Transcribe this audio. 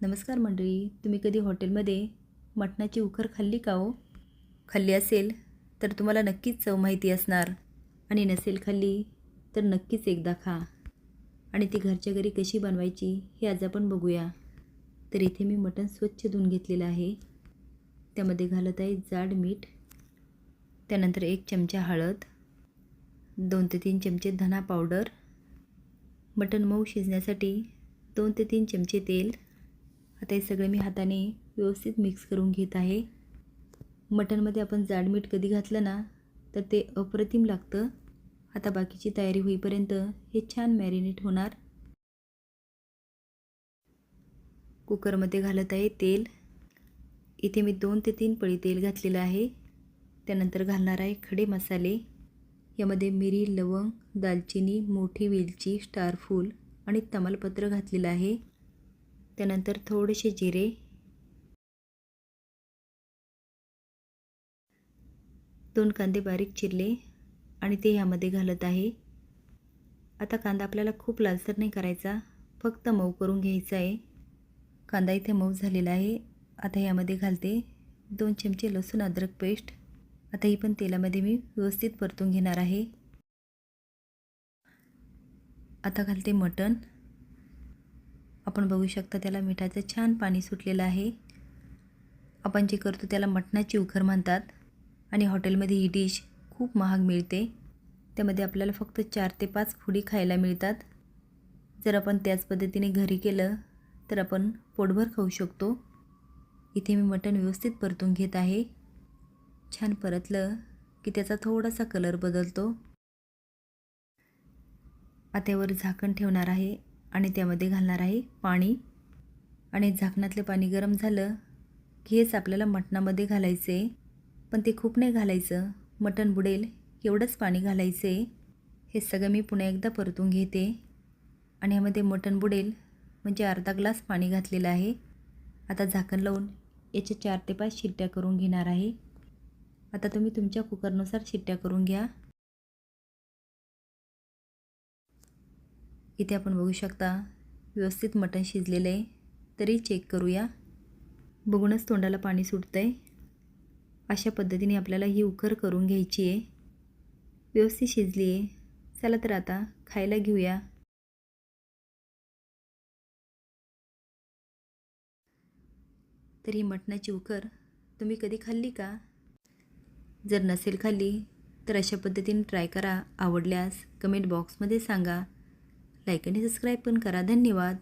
नमस्कार मंडळी, तुम्ही कधी हॉटेलमध्ये मटणाची उकर खाल्ली का हो? खाल्ली असेल तर तुम्हाला नक्कीच चव माहिती असणार आणि नसेल खाल्ली तर नक्कीच एकदा खा. आणि ती घरच्या घरी कशी बनवायची हे आज आपण बघूया. तर इथे मी मटण स्वच्छ धुवून घेतलेलं आहे. त्यामध्ये घालत आहे जाड मीठ, त्यानंतर 1 चमचा हळद, 2 ते 3 चमचे धना पावडर, मटण मऊ शिजण्यासाठी 2 ते 3 चमचे तेल. आता हे सगळे मी हाताने व्यवस्थित मिक्स करून घेत आहे. मटणमध्ये आपण जाड मीठ कधी घातलं ना तर ते अप्रतिम लागतं. आता बाकीची तयारी होईपर्यंत हे छान मॅरिनेट होणार. कुकरमध्ये घालत आहे तेल. इथे मी 2 ते 3 पळी तेल घातलेलं आहे. त्यानंतर घालणार आहे खडे मसाले. यामध्ये मिरी, लवंग, दालचिनी, मोठी वेलची, स्टारफूल आणि तमालपत्र घातलेलं आहे. त्यानंतर थोडेसे जिरे, 2 कांदे बारीक चिरले आणि ते यामध्ये घालत आहे. आता कांदा आपल्याला खूप लालसर नाही करायचा, फक्त मऊ करून घ्यायचा आहे. कांदा इथे मऊ झालेला आहे. आता यामध्ये घालते 2 चमचे लसूण अद्रक पेस्ट. आता ही पण तेलामध्ये मी व्यवस्थित परतून घेणार आहे. आता घालते मटण. आपण बघू शकता त्याला मिठाचं छान पाणी सुटलेलं आहे. आपण जे करतो त्याला मटणाची उकर म्हणतात आणि हॉटेलमध्ये ही डिश खूप महाग मिळते. त्यामध्ये आपल्याला फक्त 4 ते 5 फोडी खायला मिळतात. जर आपण त्याच पद्धतीने घरी केलं तर आपण पोटभर खाऊ शकतो. इथे मी मटण व्यवस्थित परतून घेत आहे. छान परतलं की त्याचा थोडासा कलर बदलतो. आता यावर झाकण ठेवणार आहे आणि त्यामध्ये घालणार आहे पाणी. आणि झाकणातले पाणी गरम झालं की हेच आपल्याला मटणामध्ये घालायचं आहे. पण ते खूप नाही घालायचं, मटण बुडेल एवढंच पाणी घालायचं आहे. हे सगळं मी पुन्हा एकदा परतून घेते आणि यामध्ये मटण बुडेल म्हणजे अर्धा ग्लास पाणी घातलेलं आहे. आता झाकण लावून याचे 4 ते 5 शिट्ट्या करून घेणार आहे. आता तुम्ही तुमच्या कुकरनुसार शिट्ट्या करून घ्या. इथे आपण बघू शकता व्यवस्थित मटण शिजलेलं आहे. तरी चेक करूया. बघूनच तोंडाला पाणी सुटतं आहे. अशा पद्धतीने आपल्याला ही उकर करून घ्यायची आहे. व्यवस्थित शिजली आहे. चला तर आता खायला घेऊया. तर ही मटणाची उकर तुम्ही कधी खाल्ली का? जर नसेल खाल्ली तर अशा पद्धतीने ट्राय करा. आवडल्यास कमेंट बॉक्समध्ये सांगा. लाईक आणि सबस्क्राईब पण करा. धन्यवाद.